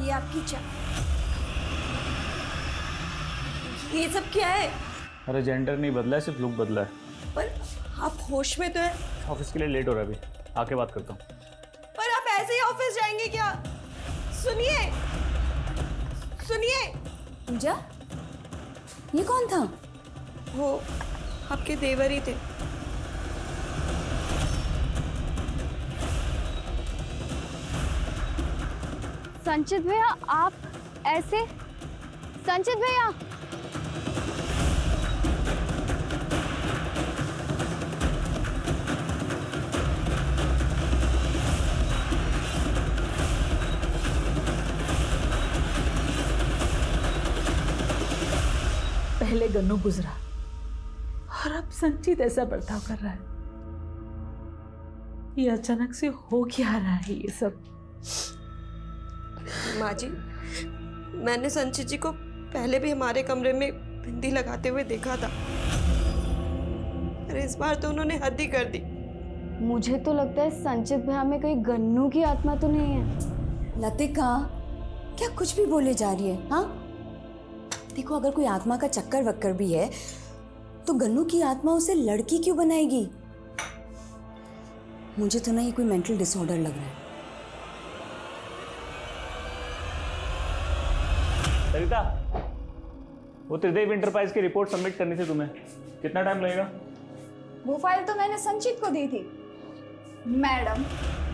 ये आपकी चाय। ये सब क्या है? अरे जेंडर नहीं बदला है, सिर्फ लुक बदला है। पर आप होश में तो है। ऑफिस के लिए लेट हो रहा है अभी, आके बात करता हूँ। पर आप ऐसे ही ऑफिस जाएंगे क्या? सुनिए सुनिए। पूजा, ये कौन था? वो आपके देवर ही थे। संचित भैया, आप ऐसे? संचित भैया, पहले गन्नू गुजरा और अब संचित ऐसा बर्ताव कर रहा है। ये अचानक से हो क्या रहा है ये सब? माँ जी, मैंने संचित जी को पहले भी हमारे कमरे में बिंदी लगाते हुए देखा था, अरे इस बार तो उन्होंने हद ही कर दी। मुझे तो लगता है संचित भैया में कहीं गन्नू की आत्मा तो नहीं है। लतिका, क्या कुछ भी बोले जा रही है? हाँ, देखो, अगर कोई आत्मा का चक्कर वक्कर भी है तो गन्नू की आत्मा उसे लड़की क्यों बनाएगी? मुझे तो ना ये कोई मेंटल डिसऑर्डर लग रहा है। सरिता, वो त्रिदेव इंटरप्राइज की रिपोर्ट सबमिट करनी थी तुम्हें, कितना टाइम लगेगा? वो फाइल तो मैंने संचित को दी थी मैडम,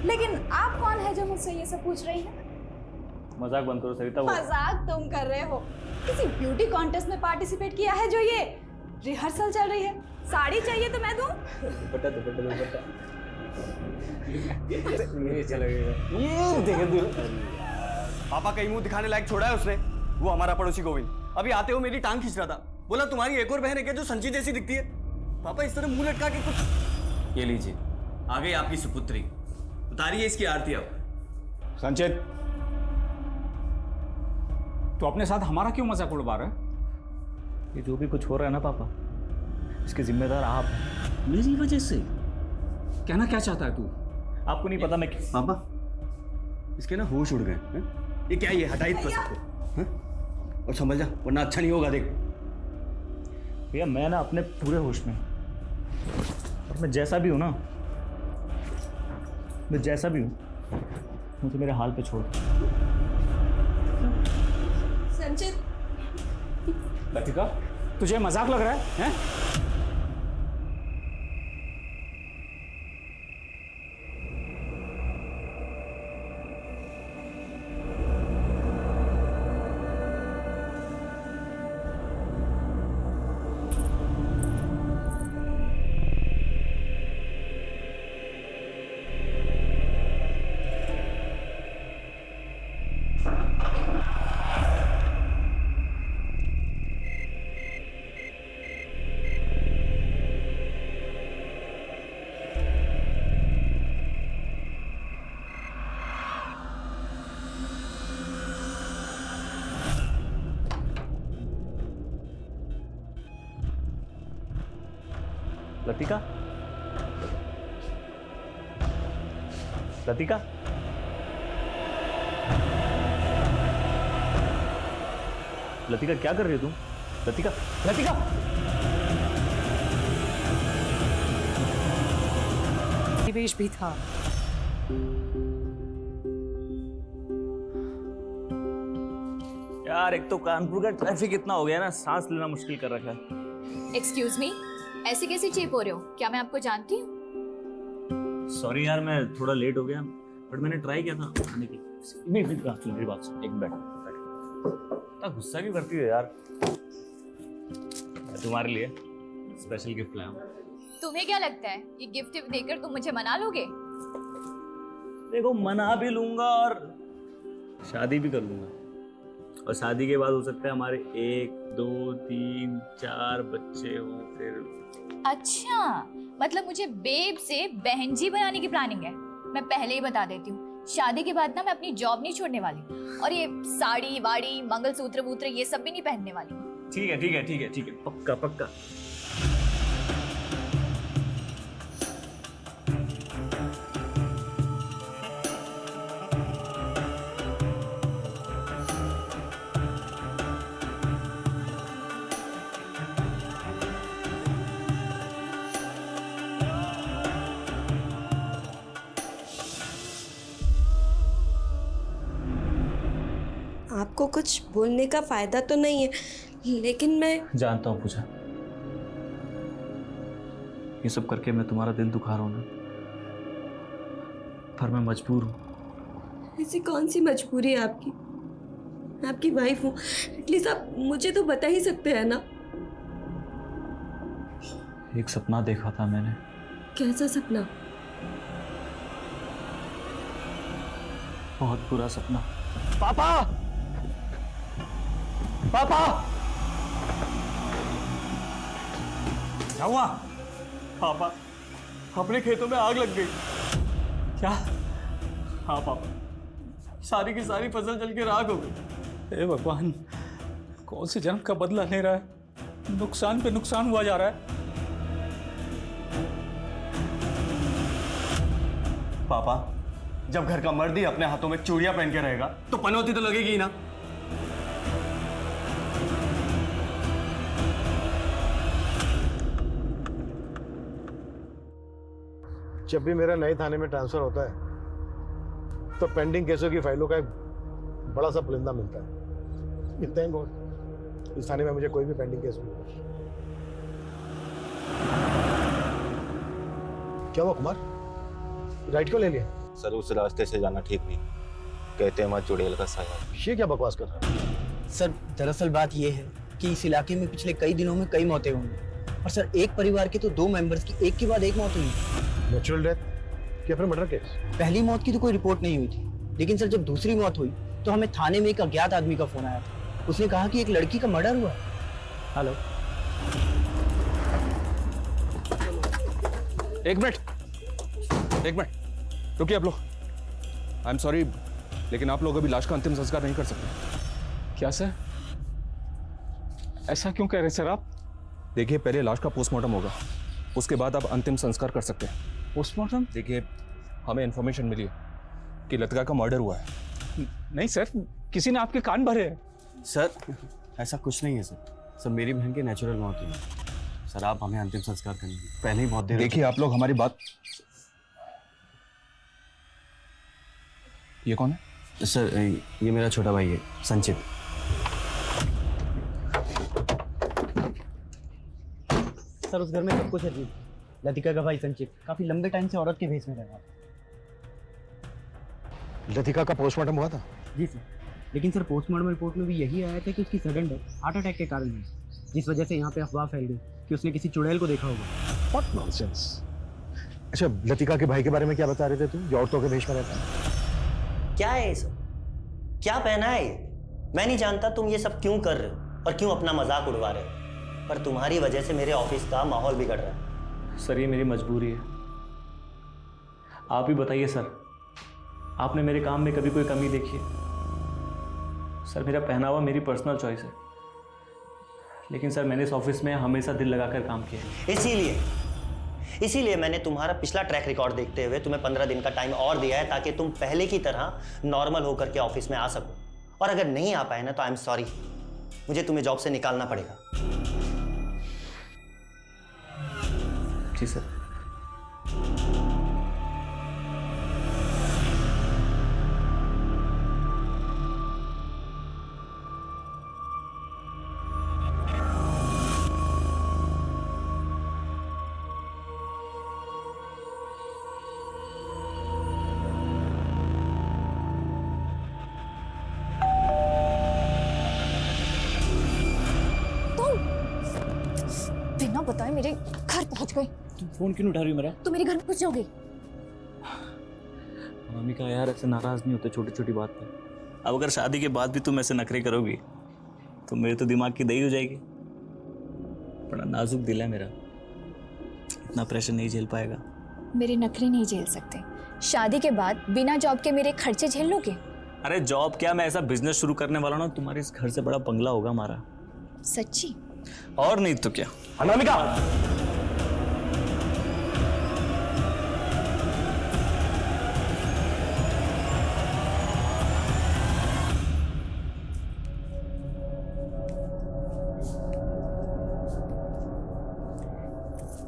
लेकिन आप कौन है जो मुझसे ये सब पूछ रही हैं? मजाक बंद करो सरिता। वो मजाक तुम कर रहे हो? किसी ब्यूटी कॉन्टेस्ट में पार्टिसिपेट किया है जो ये रिहर्सल चल रही है? साड़ी चाहिए तो मैं दूं? दुपट्टा दुपट्टा दुपट्टा ये चला गया। ये देख दो। पापा कहीं मुंह दिखाने लायक छोड़ा है उसने। वो हमारा पड़ोसी गोविंद अभी आते हुए मेरी टांग खींच रहा था, बोला तुम्हारी एक और बहन है क्या जो संचित जैसी दिखती है? पापा इस तरह मुंह लटका के कुछ। ये लीजिए, आ गई आपकी सुपुत्री, उतारिए इसकी आरती अब। संचित, तो अपने साथ हमारा क्यों मजाक उड़वा रहा है? ये जो भी कुछ हो रहा है ना पापा, इसके जिम्मेदार आप हैं। मेरी वजह से? कहना क्या चाहता है तू? आपको नहीं पता मैं पापा इसके ना होश उड़ गए हैं? ये क्या, ये हटाई तो सबको हैं? और संभल जा वरना अच्छा नहीं होगा। देख भैया, मैं ना अपने पूरे होश में, और मैं जैसा भी हूं ना, मैं जैसा भी हूं, मुझे मेरे हाल पे छोड़। संचित, लतिका, तुझे मजाक लग रहा है, हैं? लतिका, लतिका, लतिका क्या कर रही हो तुम? लतिका, लतिका, निवेश भी था। यार एक तो कानपुर का ट्रैफिक इतना हो गया ना, सांस लेना मुश्किल कर रखा है। एक्सक्यूज मी, ऐसे कैसे चीप हो रहे हो? क्या मैं आपको जानती हूँ? सॉरी यार, मैं थोड़ा लेट हो गया, बट मैंने ट्राई किया था आने की। मेरी बात सुन, मेरी बात सुन, एक मिनट बैठ। इतना गुस्सा क्यों करती है यार? मैं तुम्हारे लिए स्पेशल गिफ्ट लाया हूँ। तुम्हें क्या लगता है ये गिफ्ट देकर तुम मुझे मना लोगे? देखो, मना भी लूंगा और शादी भी कर लूंगा, और शादी के बाद हो सकता है हमारे 1 2 3 4 बच्चे हो। फिर अच्छा, मतलब मुझे बेब से बहन जी बनाने की प्लानिंग है? मैं पहले ही बता देती हूँ, शादी के बाद ना मैं अपनी जॉब नहीं छोड़ने वाली, और ये साड़ी वाड़ी मंगलसूत्र वूत्र ये सब भी नहीं पहनने वाली। ठीक है ठीक है ठीक है ठीक है, पक्का पक्का। आपको कुछ बोलने का फायदा तो नहीं है, लेकिन मैं जानता हूँ पूजा, ये सब करके मैं तुम्हारा दिल दुखा रहा हूँ ना, पर मैं मजबूर हूँ। ऐसी कौन सी मजबूरी है आपकी? मैं आपकी वाइफ हूँ, एटलीस्ट आप मुझे तो बता ही सकते हैं ना। एक सपना देखा था मैंने। कैसा सपना? बहुत बुरा सपना। पापा, पापा, क्या हुआ? पापा, अपने खेतों में आग लग गई। क्या? हाँ पापा, सारी की सारी फसल जल के राख हो गई। हे भगवान, कौन से जन्म का बदला ले रहा है? नुकसान पे नुकसान हुआ जा रहा है। पापा, जब घर का मर्द ही अपने हाथों में चूड़ियां पहन के रहेगा तो पनौती तो लगेगी ही ना। जब भी मेरा नए थाने में ट्रांसफर होता है तो पेंडिंग केसों की फाइलों का एक बड़ा सा पुलिंदा मिलता है। थैंक गॉड इस थाने में मुझे कोई भी पेंडिंग केस नहीं मिला। क्या हुआ कुमार, राइट क्यों ले लिया? सर उस रास्ते से जाना ठीक नहीं, कहते हैं वहाँ चुड़ैल का साया। ये क्या बकवास कर रहा है? सर दरअसल बात यह है कि इस इलाके में पिछले कई दिनों में कई मौतें हुई और सर एक परिवार के तो 2 मेंबर्स की एक के बाद एक मौत हुई। नेचुरल डेथ या फिर मर्डर केस? पहली मौत की तो कोई रिपोर्ट नहीं हुई थी, लेकिन सर जब दूसरी मौत हुई तो हमें थाने में एक अज्ञात आदमी का फोन आया था। उसने कहा कि एक लड़की का मर्डर हुआ। हेलो, एक मिनट रुकिए आप लोग। आई एम सॉरी, लेकिन आप लोग अभी लाश का अंतिम संस्कार नहीं कर सकते। क्या सर? ऐसा क्यों कह रहे सर आप? देखिए, पहले लाश का पोस्टमार्टम होगा, उसके बाद आप अंतिम संस्कार कर सकते हैं। पोस्टमार्टम? देखिए, हमें इन्फॉर्मेशन मिली है कि लतिका का मर्डर हुआ है। नहीं सर, किसी ने आपके कान भरे हैं। सर ऐसा कुछ नहीं है सर मेरी बहन की नेचुरल मौत हुई है। सर आप हमें अंतिम संस्कार करेंगे, पहले ही मौत दे। देखिए आप लोग हमारी बात। ये कौन है? सर ये मेरा छोटा भाई है, संचित। सर उस घर में सब कुछ अजीब। लतिका का भाई संचित काफी लंबे टाइम से औरत के भेष में रहा। लतिका का पोस्टमार्टम हुआ था? जी सर, लेकिन सर पोस्टमार्टम रिपोर्ट में भी यही आया था कि उसकी सडन डेथ हार्ट अटैक के कारण हुई, जिस वजह से यहाँ पे अफवाह फैल गई कि उसने किसी चुड़ैल को देखा होगा। What nonsense. अच्छा, लतिका के भाई के बारे में क्या बता रहे थे तुम, जो औरतों के भेष में रहता है? क्या है ये सब? क्या पहना है ये? मैं नहीं जानता तुम ये सब क्यों कर रहे हो और क्यों अपना मजाक उड़वा रहे हो, पर तुम्हारी वजह से मेरे ऑफिस का माहौल बिगड़ रहा है। सर ये मेरी मजबूरी है, आप ही बताइए सर, आपने मेरे काम में कभी कोई कमी देखी है? सर मेरा पहनावा मेरी पर्सनल चॉइस है, लेकिन सर मैंने इस ऑफिस में हमेशा दिल लगाकर काम किया है। इसीलिए मैंने तुम्हारा पिछला ट्रैक रिकॉर्ड देखते हुए तुम्हें 15 दिन का टाइम और दिया है, ताकि तुम पहले की तरह नॉर्मल होकर के ऑफिस में आ सको। और अगर नहीं आ पाए ना तो आई एम सॉरी, मुझे तुम्हें जॉब से निकालना पड़ेगा। जी सर। बिना बताए मेरे घर पहुंच गए। तुम फोन क्यों उठा रही हो मेरा? तो मेरे घर पहुंच जाओगे? मम्मी का यार ऐसे नाराज नहीं होते छोटी छोटी बात पे। अब अगर शादी के बाद भी तुम ऐसे नखरे करोगी तो मेरे तो दिमाग की दही हो जाएगी। बड़ा नाजुक दिल है मेरा, इतना प्रेशर नहीं झेल पाएगा। मेरे नखरे नहीं झेल सकते। शादी के बाद बिना जॉब के मेरे खर्चे झेल लोगे? अरे जॉब क्या, मैं ऐसा बिजनेस शुरू करने वाला हूँ ना, तुम्हारे इस घर से बड़ा बंगला होगा हमारा। सच्ची? और नहीं तो क्या। अनामिका,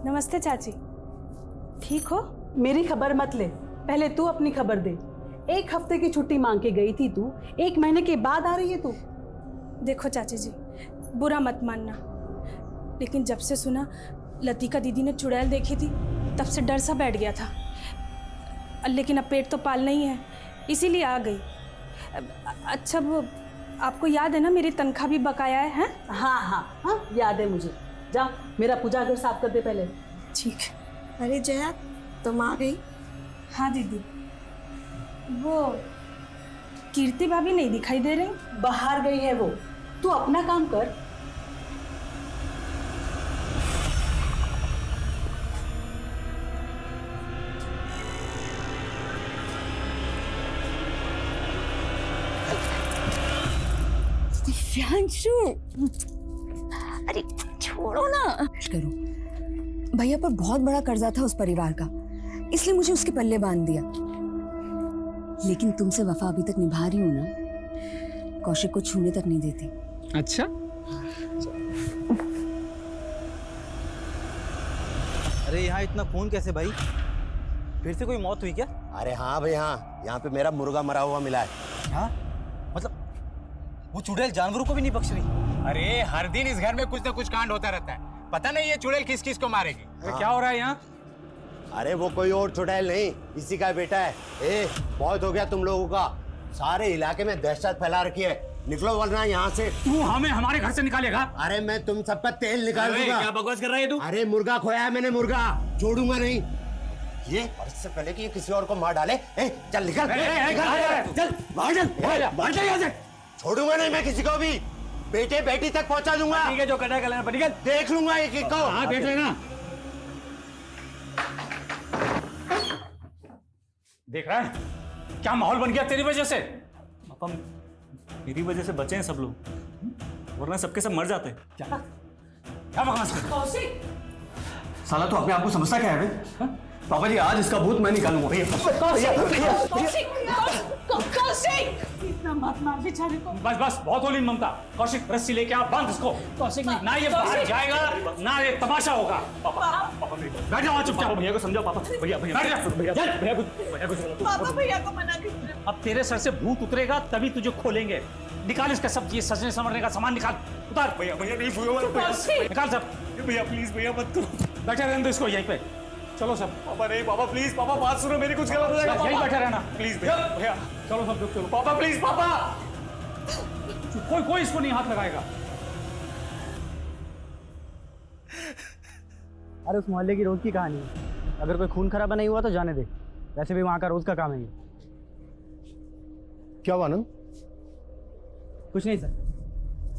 नमस्ते चाची। ठीक हो? मेरी खबर मत ले, पहले तू अपनी खबर दे। 1 हफ्ते की छुट्टी मांग के गई थी तू, 1 महीने के बाद आ रही है तू। देखो चाची जी, बुरा मत मानना, लेकिन जब से सुना लतिका दीदी ने चुड़ैल देखी थी तब से डर सा बैठ गया था। लेकिन अब पेट तो पालना ही है, इसीलिए आ गई। अच्छा वो आपको याद है ना मेरी तनख्वाह भी बकाया है, हैं? हाँ हाँ हाँ, याद है मुझे। जा मेरा पूजा घर साफ कर दे पहले। ठीक। अरे जया, तुम आ गई? हाँ दीदी, वो कीर्ति भाभी नहीं दिखाई दे रही। बाहर गई है वो, तू अपना काम कर। दिव्यांशु, अरे छोड़ो ना। करो, भैया पर बहुत बड़ा कर्जा था उस परिवार का, इसलिए मुझे उसके पल्ले बांध दिया। लेकिन तुमसे वफा अभी तक निभा रही हूं ना, कौशिक को छूने तक नहीं देती। अच्छा, अरे यहाँ इतना खून कैसे भाई? फिर से कोई मौत हुई क्या? अरे हाँ भाई हाँ, यहाँ पे मेरा मुर्गा मरा हुआ मिला है। हाँ मतलब वो चुड़ैल जानवरों को भी नहीं बख्श रही? अरे हर दिन इस घर में कुछ ना कुछ कांड होता रहता है, पता नहीं ये चुड़ैल किस किस को मारेगी। अरे क्या हो रहा है यहाँ? अरे वो कोई और चुड़ैल नहीं, इसी का बेटा है। बहुत हो गया तुम लोगों का, सारे इलाके में दहशत फैला रखी है। निकलो वरना यहाँ से। तू हमें हमारे घर से निकालेगा? अरे मैं तुम सबका तेल निकाल दूंगा। क्या बकवास कर रहा है तू? अरे मुर्गा खोया है मैंने, मुर्गा छोड़ूंगा नहीं। ये और इससे पहले कि ये किसी और को मार डाले, चल निकल, चल बाहर चल यहाँ से। छोड़ूंगा नहीं मैं किसी को भी, बेटे बेटी तक पहुंचा दूंगा। ठीक है, जो करना कर लेना, निकल। देख लूंगा एक एक को। हाँ देख लेना। देख रहा है क्या माहौल बन गया तेरी वजह से? पापा मेरी वजह से बचे हैं सब लोग, वरना सबके सब मर जाते। क्या क्या बकवास कर? कौशिक, साला तो अपने आप को समझता क्या है बे? पापा जी आज इसका भूत मैं निकालूंगा। इतना मत मार बेचारे को। बस बस, बहुत होली ममता। कौशिक रस्सी लेके आ, बांध इसको। कौशिक नहीं, ना ये बाहर जाएगा ना ये तमाशा होगा। पापा बैठ जाओ चुपचाप। भैया को समझाओ। पापा भैया भैया बैठ जा। भैया पापा भैया को मना कीजिए। अब तेरे सर से भूत उतरेगा तभी तुझे खोलेंगे। निकाल इसका सब ये सजने संवरने का सामान निकाल, उतार। भैया भैया नहीं, निकाल सब। भैया प्लीज, भैया मत करो। बैठे रहने दो इसको यहीं पे। चलो सब। पापा नहीं, पापा प्लीज, पापा बात सुनो, मेरी कुछ गलत हो जाएगा। यहीं बैठे रहना प्लीज भैया, भैया चलो सब लोग चलो। पापा प्लीज, पापा कोई इसको नहीं हाथ लगाएगा। अरे उस मोहल्ले की रोज की कहानी है, अगर कोई खून खराबा नहीं हुआ तो जाने दे, वैसे भी वहाँ का रोज का काम है ये। क्या हुआ आनंद? कुछ नहीं सर,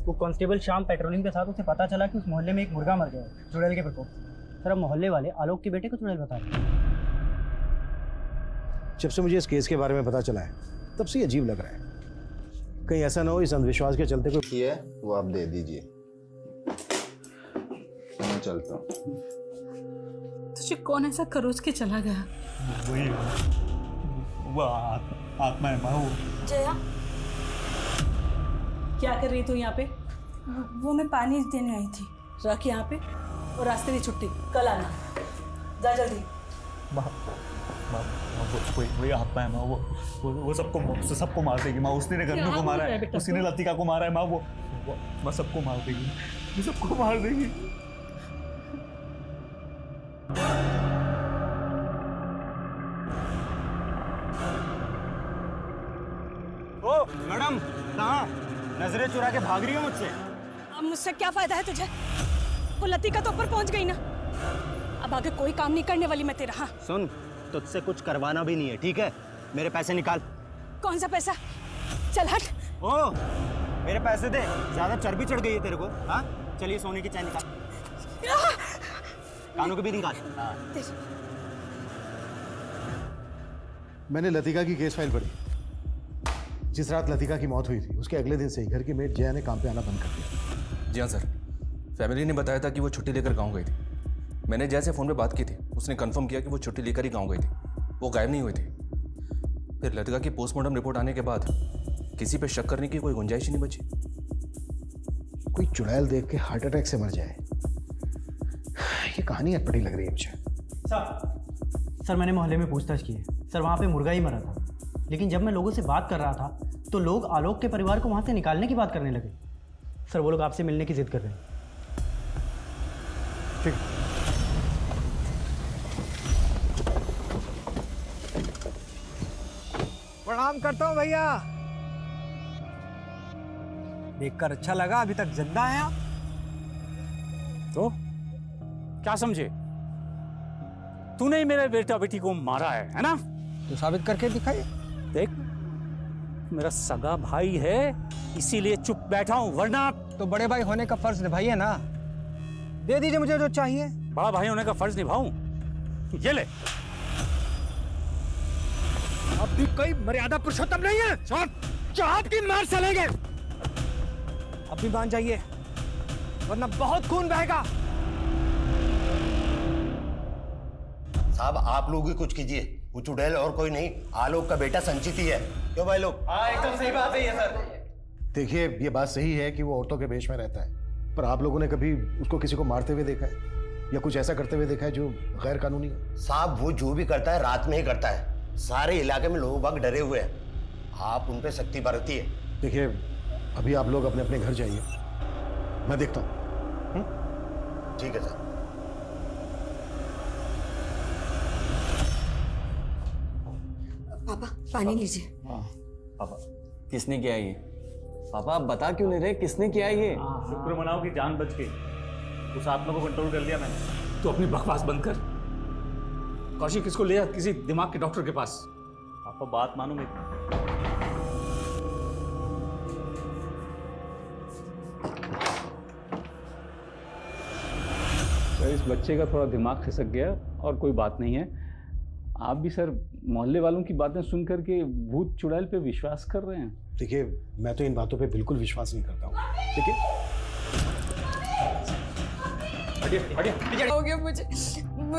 वो कांस्टेबल शाम पेट्रोलिंग के साथ उसे पता चला कि उस मोहल्ले में एक मुर्गा मर गया है चुड़ैल के प्रकोप से। सर अब मोहल्ले वाले आलोक के बेटे को चुड़ैल बता रहे हैं। जब से मुझे इस केस के बारे में पता चला है तब से ये अजीब लग रहा है। कहीं ऐसा ना हो इस अंधविश्वास के चलते कोई है वो आप दे दीजिए, मैं चलता हूँ। तुझे कौन ऐसा खरोच के चला गया? वही वो आत्मा है माँ। जया, क्या कर रही तू यहाँ पे? वो मैं पानी देने आई थी। रख यहाँ पे और रास्ते की छुट्टी, कल आना। जा जल्दी। वही आत्मा है माँ, वो सबको मार देगी माँ। उसने गन्नू को मारा है, उसी ने लतिका को मारा है माँ। वो सबको मार देगी, वो सबको मार देगी। ओ मैडम, कहाँ नजरें चुरा के भाग रही हो मुझसे? अब मुझसे क्या फायदा है तुझे? वो लतिका तो ऊपर पहुंच गई ना, अब आगे कोई काम नहीं करने वाली मैं तेरा। हाँ सुन, तुझसे कुछ करवाना भी नहीं है, ठीक है? मेरे पैसे निकाल। कौन सा पैसा? चल हट। ओ मेरे पैसे दे, ज्यादा चर्बी चढ़ गई है तेरे को। हाँ चलिए, सोने की चैन निकाल, कानों के भी निकाल। मैंने लतिका की केस फाइल पढ़ी। जिस रात लतिका की मौत हुई थी उसके अगले दिन से ही घर की मेड जया ने काम पे आना बंद कर दिया। जी हाँ सर, फैमिली ने बताया था कि वो छुट्टी लेकर गांव गई थी। मैंने जैसे फ़ोन पे बात की थी, उसने कंफर्म किया कि वो छुट्टी लेकर ही गांव गई थी, वो गायब नहीं हुई थी। फिर लतिका की पोस्टमार्टम रिपोर्ट आने के बाद किसी पे शक करने की कोई गुंजाइश ही नहीं बची। कोई चुड़ैल देख के हार्ट अटैक से मर जाए, ये कहानी अटपटी लग रही है मुझे। सर मैंने मोहल्ले में पूछताछ की है सर, वहाँ पे मुर्गा ही मरा था। लेकिन जब मैं लोगों से बात कर रहा था तो लोग आलोक के परिवार को वहाँ से निकालने की बात करने लगे। सर वो लोग आपसे मिलने की जिद कर रहे हैं। ठीक है। प्रणाम करता हूँ भैया। देखकर अच्छा लगा, अभी तक जिंदा है आप। तो क्या समझे? तूने ही मेरे बेटा बेटी को मारा है ना? तो साबित करके दिखाइए। देख, मेरा सगा भाई है इसीलिए चुप बैठा हूं, वरना तो बड़े भाई होने का फर्ज निभाइए ना। दे दीजिए मुझे जो चाहिए। बड़ा भाई होने का फर्ज निभाऊं? ये ले। अब भी कोई मर्यादा पुरुषोत्तम नहीं है। चाप की मार चलेंगे। अब भी मान जाइए वरना बहुत खून बहेगा। साहब आप लोग ही कुछ कीजिए, वो चुड़ैल और कोई नहीं, आलोक का बेटा संचित ही है। क्यों भाई लोग? हाँ एकदम सही बात है ये सर। देखिए ये बात सही है कि वो औरतों के वेश में रहता है, पर आप लोगों ने कभी उसको किसी को मारते हुए देखा है या कुछ ऐसा करते हुए देखा है जो गैर कानूनी है? साहब वो जो भी करता है रात में ही करता है। सारे इलाके में लोग बाग डरे हुए हैं, आप उन पे सख्ती बरतिए। देखिए अभी आप लोग अपने अपने घर जाइए, मैं देखता हूँ। ठीक है सर। पापा पानी लीजिए। पापा किसने किया ये? पापा आप बता क्यों नहीं रहे किसने किया ये? शुक्र मनाओ कि जान बच गई। उस आत्मा को कंट्रोल कर लिया मैंने। तो अपनी बकवास बंद कर। कौशिक इसको ले जा किसी दिमाग के डॉक्टर के पास। पापा बात मानो मेरी। सर इस बच्चे का थोड़ा दिमाग खिसक गया और कोई बात नहीं है। आप भी सर मोहल्ले वालों की बातें सुन करके भूत चुड़ैल पे विश्वास कर रहे हैं। देखिए मैं तो इन बातों पे बिल्कुल विश्वास नहीं करता हूँ, लेकिन हो गया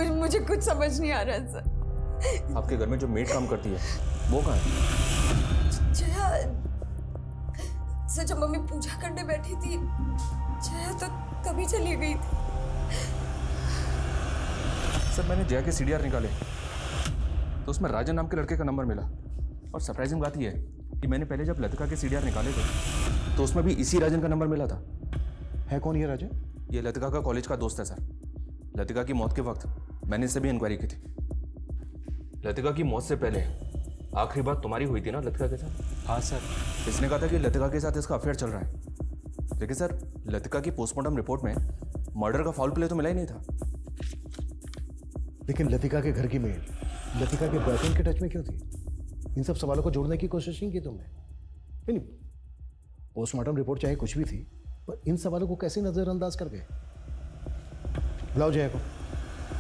मुझे कुछ समझ नहीं आ रहा सर। आपके घर में जो मेड काम करती है वो कहाँ है? जया सर जब मम्मी पूजा करने बैठी थी जया तो तभी चली गई थी। सर मैंने जया के सीडीआर निकाले तो उसमें राजन नाम के लड़के का नंबर मिला, और सरप्राइजिंग बात यह है कि मैंने पहले जब लतिका के सीडीआर निकाले थे तो उसमें भी इसी राजन का नंबर मिला था। है कौन ये राजन? ये लतिका का कॉलेज का दोस्त है सर। लतिका की मौत के वक्त मैंने इससे भी इंक्वायरी की थी। लतिका की मौत से पहले आखिरी बात तुम्हारी हुई थी ना लतिका के साथ? हाँ सर। इसने कहा था कि लतिका के साथ इसका अफेयर चल रहा है, लेकिन सर लतिका की पोस्टमार्टम रिपोर्ट में मर्डर का फाउल प्ले तो मिला ही नहीं था। लेकिन लतिका के घर की मेड लतिका के बॉयफ्रेंड के टच में क्यों थी? इन सब सवालों को जोड़ने की कोशिश नहीं की तुमने? नहीं, पोस्टमार्टम रिपोर्ट चाहे कुछ भी थी, पर इन सवालों को कैसे नजरअंदाज कर गए? बुलाओ जया को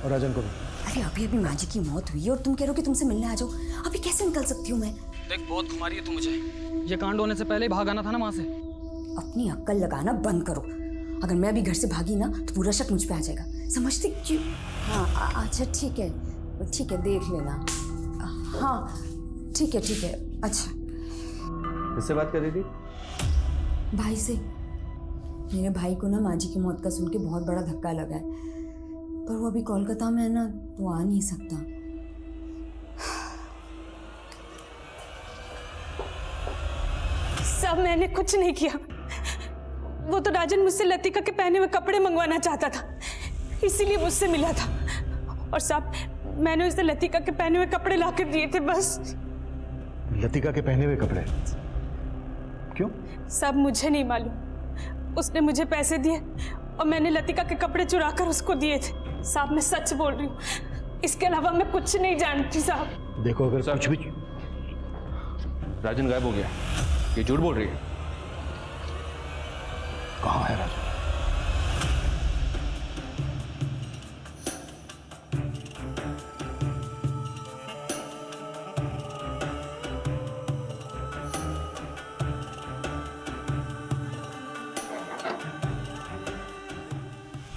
और राजन को भी। अरे अभी अभी माँ जी की मौत हुई और तुम कह रहे हो कि तुमसे मिलने आ जाओ। अभी कैसे निकल सकती हूँ मैं? देख बहुत घुमा रही है तू मुझे। ये कांड होने से पहले ही भाग आना था ना वहाँ से। अपनी अक्ल लगाना बंद करो। अगर मैं अभी घर से भागी ना तो पूरा शक मुझ पे आ जाएगा। समझते क्यों? हाँ अच्छा ठीक है देख लेना। हाँ ठीक है अच्छा। किससे बात कर रही थी? भाई से। मेरे भाई को ना माँ जी की मौत का सुन के बहुत बड़ा धक्का लगा है, पर वो अभी कोलकाता में है ना तो आ नहीं सकता। सब मैंने कुछ नहीं किया। वो तो राजन मुझसे लतिका के पहने हुए कपड़े मंगवाना चाहता था, इसीलिए मुझसे मिला था। और साहब मैंने उसे लतिका के पहने हुए कपड़े लाकर दिए थे बस। लतिका के पहने हुए कपड़े? क्यों? सब मुझे नहीं मालूम। उसने मुझे पैसे दिए और मैंने लतिका के कपड़े चुरा कर उसको दिए थे। साहब मैं सच बोल रही हूँ, इसके अलावा मैं कुछ नहीं जानती साहब। देखो अगर कुछ भी। राजन गायब हो गया, ये झूठ बोल रही है। कहाँ है राजन?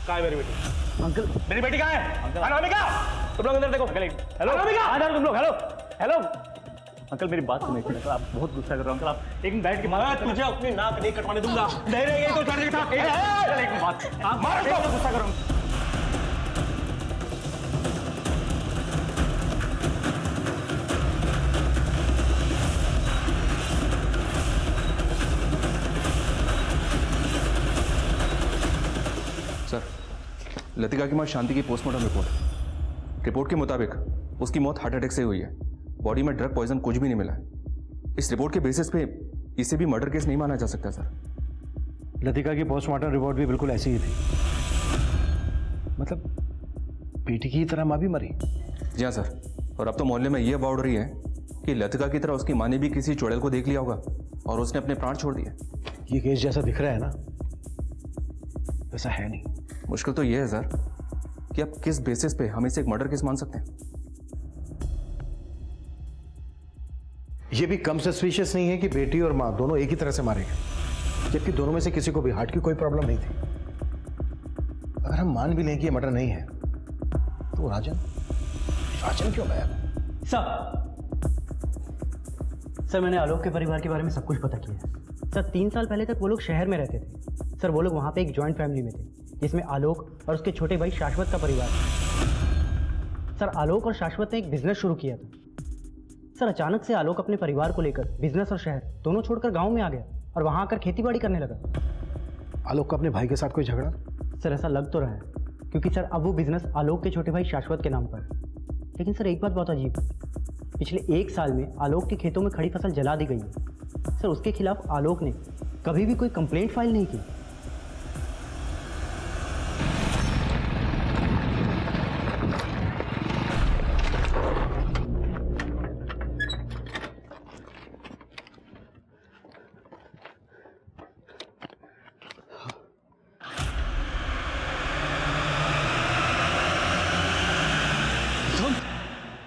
कहाँ है मेरी बेटी? अंकल मेरी बेटी कहाँ है? अनामिका, तुम लोग अंदर देखो। हेलो अनामिका, आ जाओ तुम लोग। हेलो अंकल मेरी बात सुनिए। अंकल आप बहुत गुस्सा कर रहे हो। अंकल आप एक मिनट बैठ के मैं तुझे अपनी नाक नहीं कटवाने दूंगा। नहीं ये तो करने था। एक बात आप मारो इसको। गुस्सा कर रहा हूँ। लतिका की मां शांति की पोस्टमार्टम रिपोर्ट के मुताबिक उसकी मौत हार्ट अटैक से हुई है। बॉडी में ड्रग पॉइजन कुछ भी नहीं मिला है। इस रिपोर्ट के बेसिस पे इसे भी मर्डर केस नहीं माना जा सकता सर। लतिका की पोस्टमार्टम रिपोर्ट भी बिल्कुल ऐसी ही थी। मतलब बेटी की तरह माँ भी मरी। जी हाँ सर, और अब तो मोहल्ले में यह बात उड़ रही है कि लतिका की तरह उसकी माँ ने भी किसी चुड़ैल को देख लिया होगा और उसने अपने प्राण छोड़ दिए। ये केस जैसा दिख रहा है ना, वैसा है नहीं। मुश्किल तो यह है सर कि अब किस बेसिस पे हम इसे एक मर्डर केस मान सकते हैं। ये भी कम सस्पिशियस नहीं है कि बेटी और माँ दोनों एक ही तरह से मारे गए, जबकि दोनों में से किसी को भी हार्ट की कोई प्रॉब्लम नहीं थी। अगर हम मान भी लें कि ये मर्डर नहीं है, तो राजन क्यों गया? सर मैंने आलोक के परिवार के बारे में सब कुछ पता किया है। सर 3 साल पहले तक वो लोग शहर में रहते थे। सर वो लोग वहाँ पे एक जॉइंट फैमिली में थे, जिसमें आलोक और उसके छोटे भाई शाश्वत का परिवार था। सर आलोक और शाश्वत ने एक बिजनेस शुरू किया था। सर अचानक से आलोक अपने परिवार को लेकर बिजनेस और शहर दोनों छोड़कर गाँव में आ गया और वहाँ आकर खेती बाड़ी करने लगा। आलोक का अपने भाई के साथ कोई झगड़ा? सर ऐसा लग तो रहा है, क्योंकि सर अब वो बिजनेस आलोक के छोटे भाई शाश्वत के नाम पर है। लेकिन सर एक बात बहुत अजीब है, पिछले 1 साल में आलोक के खेतों में खड़ी फसल जला दी गई है। सर उसके खिलाफ आलोक ने कभी भी कोई कंप्लेंट फाइल नहीं की।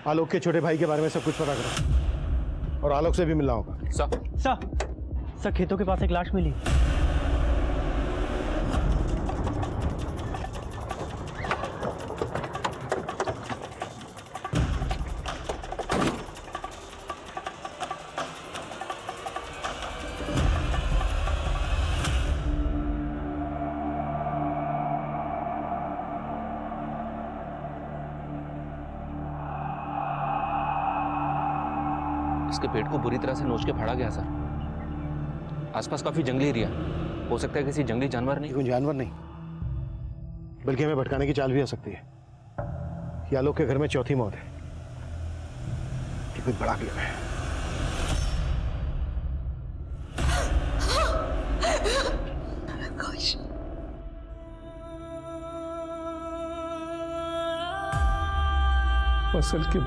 आलोक के छोटे भाई के बारे में सब कुछ पता करो और आलोक से भी मिलना होगा। सर खेतों के पास एक लाश मिली। इसके पेट को बुरी तरह से नोच के फाड़ा गया सर। आसपास काफी जंगली एरिया, हो सकता है किसी जंगली जानवर नहीं। कोई जानवर नहीं, बल्कि हमें भटकाने की चाल भी आ सकती है। ये आलोक के घर में चौथी मौत है। ये कोई बड़ा क्लिप है। फसल के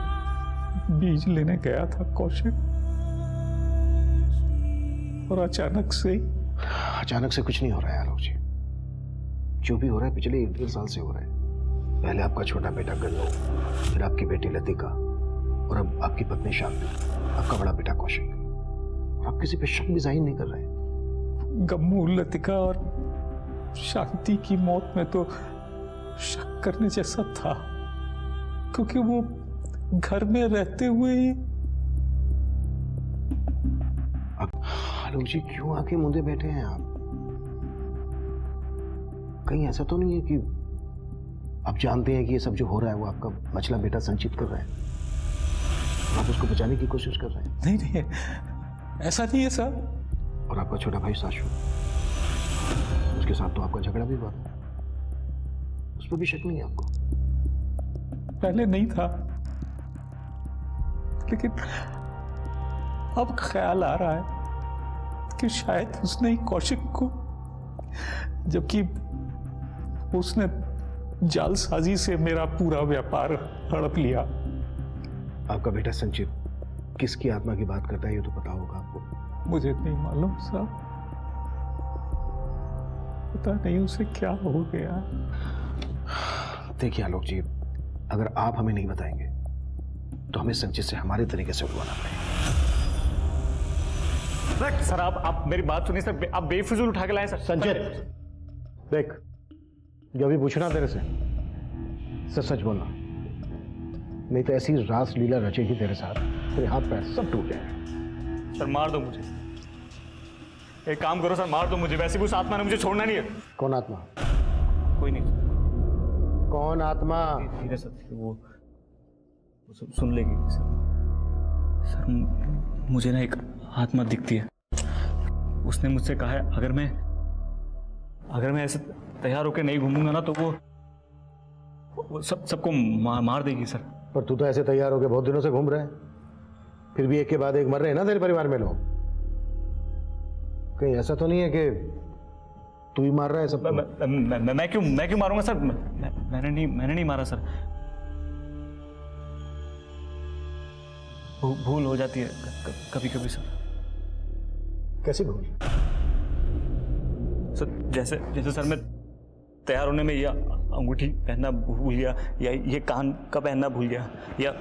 बीज लेने गया था कौशिक, और अचानक से कुछ नहीं हो रहा है आलोक जी। जो भी हो रहा है पिछले 1-1.5 साल से हो रहा है। पहले आपका छोटा बेटा गन्नू, फिर आपकी बेटी लतिका, और अब आपकी पत्नी शांति, आपका बड़ा बेटा कौशिक। और आप किसी पे शक भी जाहिर नहीं कर रहे। गम्मू, लतिका और शांति की मौत में तो शक करने जैसा था, क्योंकि वो घर में रहते हुए ही। आलोक जी क्यों आके मुंदे बैठे हैं आप? कहीं ऐसा तो नहीं है कि आप जानते हैं कि ये सब जो हो रहा है वो आपका मछला बेटा संचित कर रहा है, आप उसको बचाने की कोशिश कर रहे हैं? नहीं, ऐसा नहीं है सर। और आपका छोटा भाई शाश्वत, उसके साथ तो आपका झगड़ा भी हुआ था, उस पर भी शक नहीं है आपको? पहले नहीं था, लेकिन अब ख्याल आ रहा है कि शायद उसने ही कौशिक को, जबकि उसने जालसाजी से मेरा पूरा व्यापार हड़प लिया। आपका बेटा संचित किसकी आत्मा की बात करता है ये तो पता होगा आपको? मुझे नहीं मालूम साहब, पता नहीं उसे क्या हो गया। देखिए आलोक जी, अगर आप हमें नहीं बताएंगे तो हमें संचित से हमारे तरीके से उठवाना पड़ेगा। सर आप मेरी बात सुनिए सर, आप बेफिजूल उठा के लाए सर। संचित देख, जो भी पूछना तेरे से सच सच बोलना, नहीं तो ऐसी रास लीला रचेगी तेरे साथ, तेरे हाथ पैर सब टूट जाएंगे। सर मार दो मुझे, एक काम करो सर, मार दो मुझे। वैसे भी उस आत्मा ने मुझे छोड़ना नहीं है। कौन आत्मा? कोई नहीं। कौन आत्मा? धीरे सर, वो सब सुन लेगी सर। मुझे ना एक आत्मा दिखती है, उसने मुझसे कहा है अगर मैं ऐसे तैयार होकर नहीं घूमूंगा ना तो वो सबको मार देगी सर। पर तू तो ऐसे तैयार होकर बहुत दिनों से घूम रहा है, फिर भी एक के बाद एक मर रहे हैं ना तेरे परिवार में लोग। कहीं ऐसा तो नहीं है कि तू ही मार रहा है सबको? मैं क्यों मारूंगा सर? मैंने नहीं मारा सर। भूल हो जाती है कभी कभी सर। कैसी भूल? सर जैसे सर मैं तैयार होने में यह अंगूठी पहनना भूल गया, या ये कान का पहनना भूल गया, या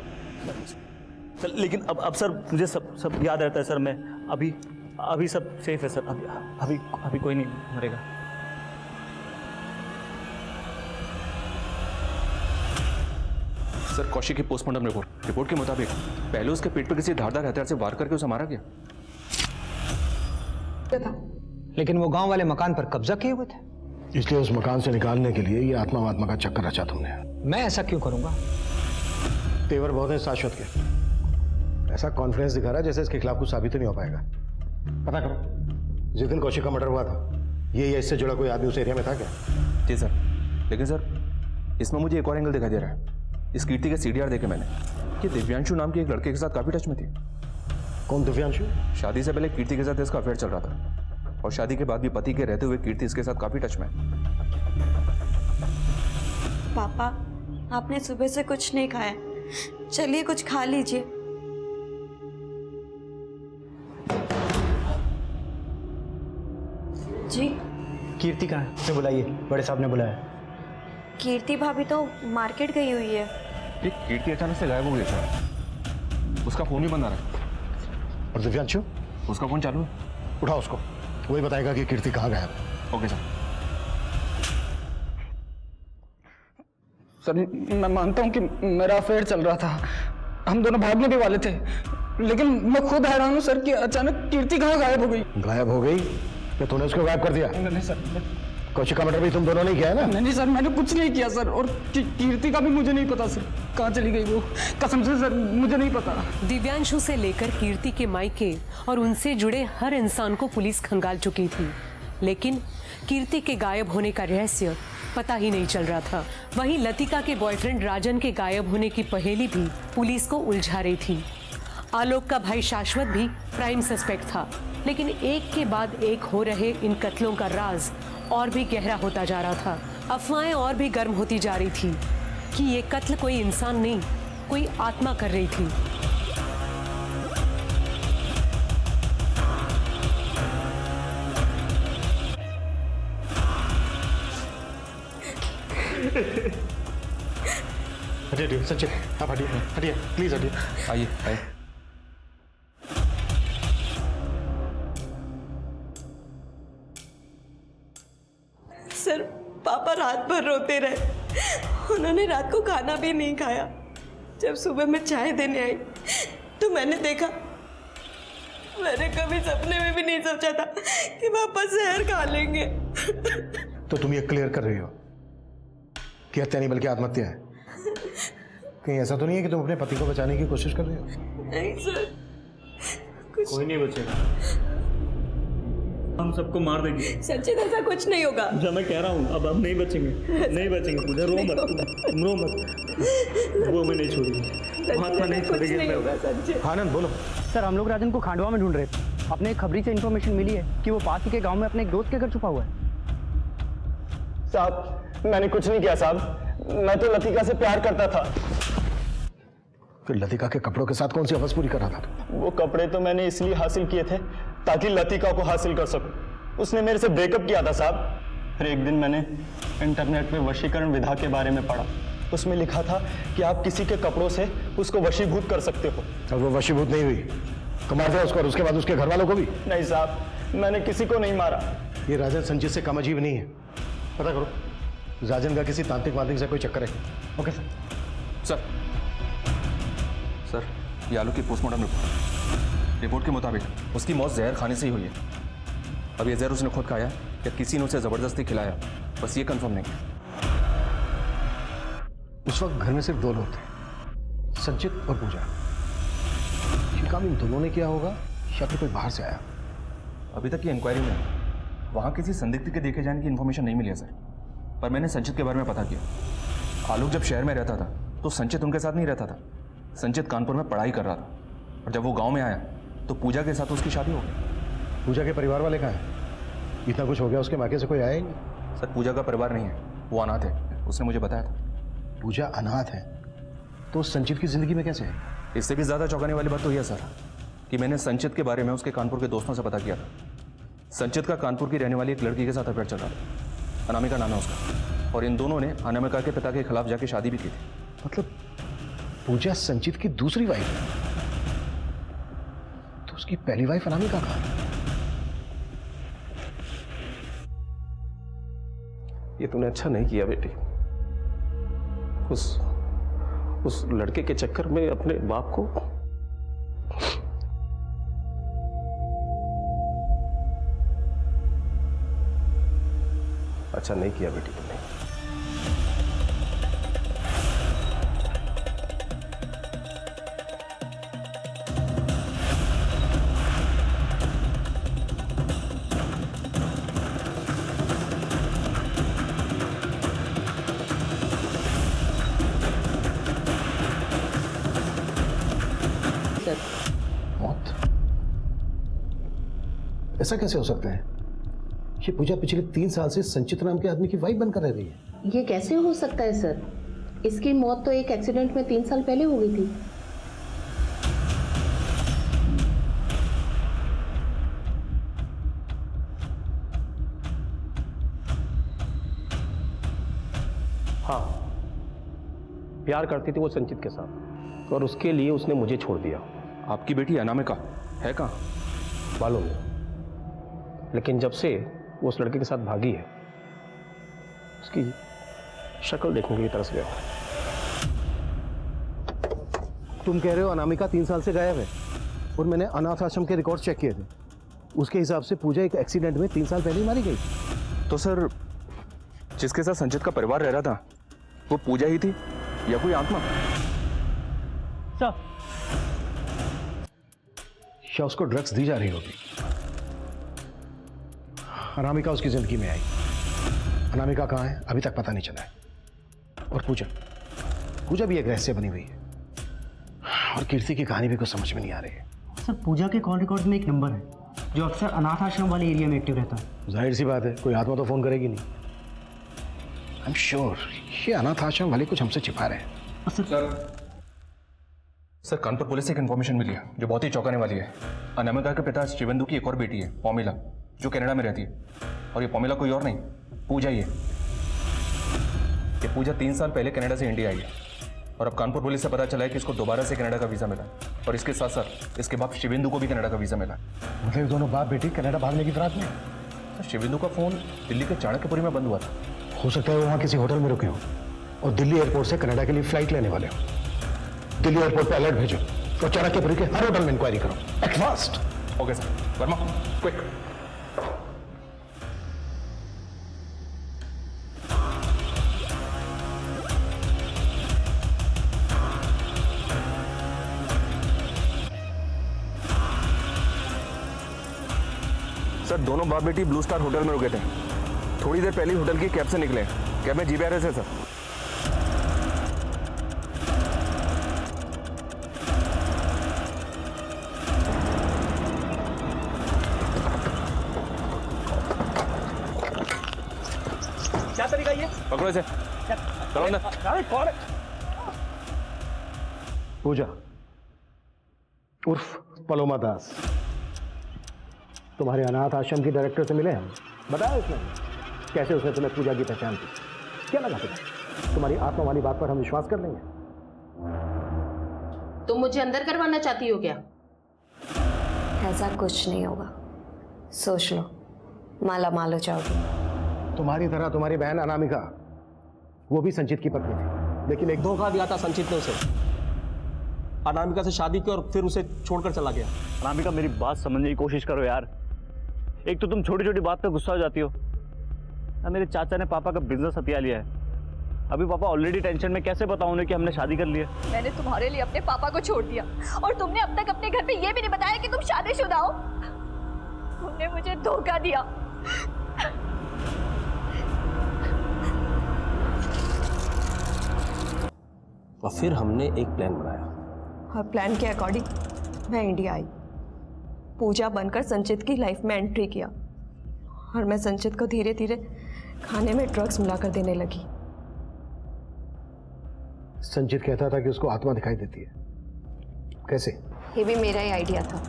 सर लेकिन अब सर मुझे सब याद रहता है सर। मैं अभी सब सेफ है सर। अभी कोई नहीं मरेगा। सर कौशिक की पोस्टमार्टम रिपोर्ट के मुताबिक पहले उसके पेट पर किसी धारदार हथियार से वार करके उसे मारा गया था, लेकिन वो गांव वाले मकान पर कब्जा किए हुए थे। इसलिए उस मकान से निकालने के लिए ये आत्मा का चक्कर रचा तुमने। मैं ऐसा क्यों करूंगा? तेवर बहुत है शाश्वत के। ऐसा कॉन्फिडेंस दिखा रहा है जैसे इसके खिलाफ कुछ साबित ही नहीं हो पाएगा। पता करो, जिस दिन कौशिक का मर्डर हुआ था, ये या इससे जुड़ा कोई आदमी उस एरिया में था क्या? जी सर, लेकिन सर इसमें मुझे एक और एंगल दिखाई दे रहा है। इस कीर्ति के सीडीआर देखे मैंने कि दिव्यांशु नाम के एक लड़के के साथ काफी टच में थी। कौन दिव्यांशु? शादी से पहले कीर्ति के साथ इसका अफेयर चल रहा था, और शादी के बाद भी पति के रहते हुए कीर्ति इसके साथ काफी टच में। पापा, आपने सुबह से कुछ नहीं खाया, चलिए कुछ खा लीजिए। जी कीर्ति कहाँ है? उसे बुलाइए, बड़े साहब ने बुलाया। कीर्ति भाभी तो मार्केट गई हुई है। कीर्ति अचानक से गायब हो गई सर। उसका फोन भी बंद आ रहा है। और दिव्यांशु? उसका फोन चालू है। उठाओ उसको, वही बताएगा कि कीर्ति कहाँ गायब है। Okay sir. सर मैं मानता हूँ कि मेरा अफेयर चल रहा था, हम दोनों भागने भी वाले थे, लेकिन मैं खुद हैरान हूँ सर कि अचानक कीर्ति कहाँ गायब हो गई। गायब हो गई या तूने उसको गायब कर दिया? नहीं सर। कौशिक का मर्डर भी तुम दोनों ने किया है ना? नहीं सर, मैंने कुछ नहीं किया सर, और कीर्ति का भी मुझे नहीं पता सर, कहाँ चली गई वो, कसम से सर मुझे नहीं पता। दिव्यांशु से लेकर कीर्ति के मायके और उनसे जुड़े हर इंसान को पुलिस खंगाल चुकी थी, लेकिन कीर्ति के गायब होने का रहस्य पता ही नहीं चल रहा था। वहीं लतिका के बॉयफ्रेंड राजन के गायब होने की पहेली भी पुलिस को उलझा रही थी। आलोक का भाई शाश्वत भी प्राइम सस्पेक्ट था, लेकिन एक के बाद एक हो रहे इन कत्लों का राज और भी गहरा होता जा रहा था। अफवाहें और भी गर्म होती जा रही थी कि ये कत्ल कोई इंसान नहीं, कोई आत्मा कर रही थी। हटिए सचिन, आप हटिए प्लीज हटिए। आइए आइए। सर पापा रात भर रोते रहे, उन्होंने रात को खाना भी नहीं खाया। जब सुबह मैं चाय देने आई तो मैंने देखा, मैंने कभी सपने में भी नहीं सोचा था कि पापा जहर खा लेंगे। तो तुम ये क्लियर कर रही हो कि हत्या नहीं बल्कि आत्महत्या है? कहीं ऐसा तो नहीं है कि तुम अपने पति को बचाने की कोशिश कर रही हो? नहीं सर, कोई नहीं बचेगा, हम सबको मार देंगे। सचिन ऐसा कुछ नहीं होगा। जो मैं कह रहा हूँ, अब नहीं बचेंगे, नहीं बचेंगे। पूजा रो मत, रो मत, वो हमें नहीं छोड़ेगी, महात्मा नहीं छोड़ेगी। आनंद बोलो। सर हम लोग राजन को खांडवा में ढूंढ रहे थे। अपने एक खबरी से इन्फॉर्मेशन मिली है कि वो पास ही के गांव में अपने एक दोस्त के घर छुपा हुआ है। साहब मैंने कुछ नहीं किया साहब, मैं तो लतिका से प्यार करता था। फिर लतिका के कपड़ों के साथ कौन सी हवस पूरी कर रहा था? वो कपड़े तो मैंने इसलिए हासिल किए थे ताकि लतिका को हासिल कर सकूं। उसने मेरे से ब्रेकअप किया था साहब। फिर एक दिन मैंने इंटरनेट पे वशीकरण विधा के बारे में पढ़ा। उसमें लिखा था कि आप किसी के कपड़ों से उसको वशीभूत कर सकते हो। अब वो वशीभूत नहीं हुई तो मार दिया उसको, और उसके बाद उसके घर वालों को भी? नहीं साहब, मैंने किसी को नहीं मारा। ये राजन संजीत से कम अजीब नहीं है। पता करो राजन का किसी तांत्रिक वांत्रिक से कोई चक्कर है। Okay sir. सर ये आलोक की पोस्टमार्टम रिपोर्ट के मुताबिक उसकी मौत जहर खाने से ही हुई है। अब ये जहर उसने खुद खाया या किसी ने उसे जबरदस्ती खिलाया, बस ये कंफर्म नहीं। उस वक्त घर में सिर्फ दो लोग थे, संचित और पूजा। ये काम इन दोनों ने किया होगा या फिर कोई बाहर से आया? अभी तक की इंक्वायरी में वहां किसी संदिग्ध के देखे जाने की इन्फॉर्मेशन नहीं मिली है सर, पर मैंने संचित के बारे में पता किया। आलोक जब शहर में रहता था तो संचित उनके साथ नहीं रहता था। संचित कानपुर में पढ़ाई कर रहा था और जब वो गांव में आया तो पूजा के साथ उसकी शादी हो गई। पूजा के परिवार वाले कहाँ हैं? इतना कुछ हो गया, उसके मायके से कोई आया ही नहीं। सर पूजा का परिवार नहीं है, वो अनाथ है, उसने मुझे बताया था। पूजा अनाथ है तो संचित की जिंदगी में कैसे है? इससे भी ज्यादा चौंकाने वाली बात तो यह सर कि मैंने संचित के बारे में उसके कानपुर के दोस्तों से पता किया था। संचित का कानपुर की रहने वाली एक लड़की के साथ अफेयर चल रहा था, अनामिका नाम है उसका, और इन दोनों ने अनामिका के पिता के खिलाफ जाके शादी भी की थी। मतलब पूजा संचित की दूसरी वाइफ है, तो उसकी पहली वाइफ अनामिका कहाँ है? ये तूने अच्छा नहीं किया बेटी। उस लड़के के चक्कर में अपने बाप को अच्छा नहीं किया बेटी तुमने। मौत? ऐसा कैसे हो सकता है? ये पूजा पिछले 3 साल से संचित नाम के आदमी की वाइफ बनकर रह रही है। ये कैसे हो सकता है सर? इसकी मौत तो एक एक्सीडेंट में 3 साल पहले हो गई थी। हाँ, प्यार करती थी वो संचित के साथ और उसके लिए उसने मुझे छोड़ दिया। आपकी बेटी अनामिका है कहाँ? मालूम नहीं, लेकिन जब से वो उस लड़के के साथ भागी है उसकी शक्ल देखने के लिए तरस गया। तुम कह रहे हो अनामिका 3 साल से गायब है, और मैंने अनाथ आश्रम के रिकॉर्ड चेक किए थे, उसके हिसाब से पूजा एक एक्सीडेंट में 3 साल पहले ही मारी गई। तो सर जिसके साथ संचित का परिवार रह रहा था वो पूजा ही थी या कोई आत्मा? या उसको ड्रग्स दी जा रही होगी। अनामिका उसकी जिंदगी में आई, अनामिका कहाँ है अभी तक पता नहीं चला है। और पूजा भी एक रहस्य बनी हुई है, और कीर्ति की कहानी भी कुछ समझ में नहीं आ रही है। सर पूजा के कॉल रिकॉर्ड में एक नंबर है जो अक्सर अनाथ आश्रम वाले एरिया में एक्टिव रहता है। जाहिर सी बात है, कोई आत्मा तो फोन करेगी नहीं। आई एम श्योर ये अनाथ आश्रम वाले कुछ हमसे छिपा रहे हैं। सर कानपुर पुलिस से एक इन्फॉर्मेशन मिली है जो बहुत ही चौंकाने वाली है। अनामिका के पिता शिवेंदु की एक और बेटी है पौमिला, जो कनाडा में रहती है, और ये पौमिला कोई और नहीं पूजा ही है। ये पूजा 3 साल पहले कनाडा से इंडिया आई है, और अब कानपुर पुलिस से पता चला है कि इसको दोबारा से कनाडा का वीजा मिला, और इसके साथ साथ इसके बाप शिवेंदु को भी कनाडा का वीजा मिला। मतलब दोनों बाप बेटी कनाडा भागने की फिराक में? सर शिवेंदु का फोन दिल्ली के चाणक्यपुरी में बंद हुआ था। हो सकता है वो वहाँ किसी होटल में रुके हो और दिल्ली एयरपोर्ट से कनाडा के लिए फ्लाइट लेने वाले हो। दिल्ली एयरपोर्ट पे अलर्ट भेजो और चाणक्यपुरी के हर होटल में इंक्वायरी करो, act fast. Okay sir, Verma quick. Sir दोनों बाप बेटी ब्लू स्टार होटल में रुके थे, थोड़ी देर पहले होटल की कैब से निकले। कैब में GBRS है सर। क्या तरीका ये? पकड़ो इसे, चलो अंदर। कौन है? पूजा उर्फ पलोमा दास तुम्हारे अनाथ आश्रम की डायरेक्टर से मिले हम। बताया उसने कैसे उसने तुम्हें पूजा की पहचान की? क्या लगा तुम्हें? तुम्हारी आत्मा वाली बात पर हम विश्वास कर लेंगे? तुम मुझे अंदर करवाना चाहती हो क्या? ऐसा कुछ नहीं होगा, सोच लो, माला माल हो जाओगी। तुम्हारी तरह तुम्हारी बहन अनामिका, वो भी संचित की पत्नी थी, लेकिन एक धोखा दिया था संचित ने उसे। अनामिका से शादी की और फिर उसे छोड़कर चला गया। अनामिका मेरी बात समझने की कोशिश करो यार। एक तो तुम छोटी छोटी बात पे गुस्सा हो जाती हो। मेरे चाचा ने पापा का बिजनेस हथिया लिया है, अभी पापा ऑलरेडी टेंशन में, कैसे बताऊं उन्हें कि हमने शादी कर ली है। मैंने तुम्हारे लिए अपने पापा को छोड़ दिया और तुमने अब तक अपने घर पे ये भी नहीं बताया कि तुम शादीशुदा हो। तुमने मुझे धोखा दिया। और फिर हमने एक प्लान बनाया। और प्लान के अकॉर्डिंग मैं इंडिया आई, पूजा बनकर संचित की लाइफ में एंट्री किया और मैं संचित को धीरे धीरे खाने में ड्रग्स मिलाकर देने लगी। संचित कहता था कि उसको आत्मा दिखाई देती है, कैसे? ये भी मेरा ही आइडिया था।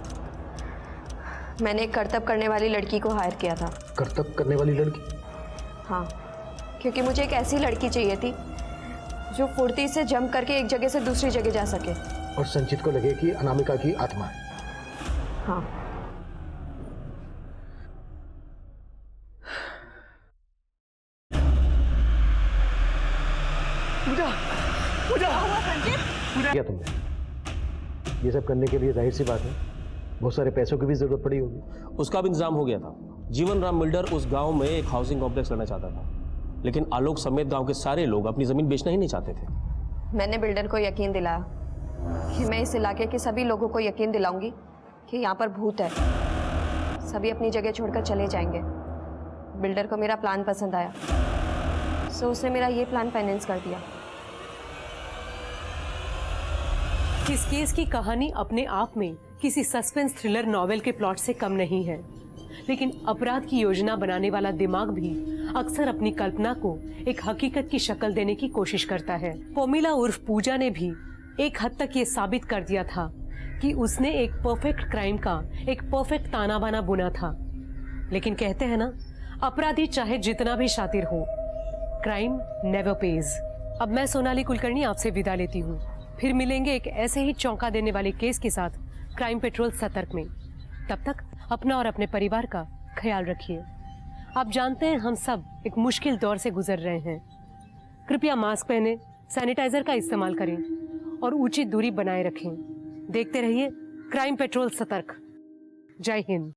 मैंने एक करतब करने वाली लड़की को हायर किया था। करतब करने वाली लड़की? हाँ, क्योंकि मुझे एक ऐसी लड़की चाहिए थी जो फुर्ती से जंप करके एक जगह से दूसरी जगह जा सके। और संचित को लगे कि अनामिका की आत्मा है। हाँ। क्या तुमने ये सब करने के लिए जाहिर सी बात है बहुत सारे पैसों की भी जरूरत पड़ी होगी। उसका भी इंतजाम हो गया था। जीवन राम बिल्डर उस गांव में एक हाउसिंग कॉम्प्लेक्स करना चाहता था, लेकिन आलोक समेत गांव के सारे लोग अपनी जमीन बेचना ही नहीं चाहते थे। मैंने बिल्डर को यकीन दिलाया कि मैं इस इलाके के सभी लोगों को यकीन दिलाऊंगी कि यहाँ पर भूत है, सभी अपनी जगह छोड़कर चले जाएंगे। बिल्डर को मेरा प्लान पसंद आया, सो उसने मेरा ये प्लान फाइनेंस कर दिया। इस केस की कहानी अपने आप में किसी सस्पेंस थ्रिलर नॉवेल के प्लॉट से कम नहीं है, लेकिन अपराध की योजना बनाने वाला दिमाग भी अक्सर अपनी कल्पना को एक हकीकत की शक्ल देने की कोशिश करता है। पोमिला उर्फ पूजा ने भी एक हद तक ये साबित कर दिया था कि उसने एक परफेक्ट क्राइम का एक परफेक्ट ताना बाना बुना था। लेकिन कहते हैं ना, अपराधी चाहे जितना भी शातिर हो, क्राइम नेवर पेज। अब मैं सोनाली कुलकर्णी आपसे विदा लेती हूँ। फिर मिलेंगे एक ऐसे ही चौंका देने वाले केस के साथ क्राइम पेट्रोल सतर्क में। तब तक अपना और अपने परिवार का ख्याल रखिए। आप जानते हैं हम सब एक मुश्किल दौर से गुजर रहे हैं। कृपया मास्क पहने, सैनिटाइजर का इस्तेमाल करें और उचित दूरी बनाए रखें। देखते रहिए क्राइम पेट्रोल सतर्क। जय हिंद।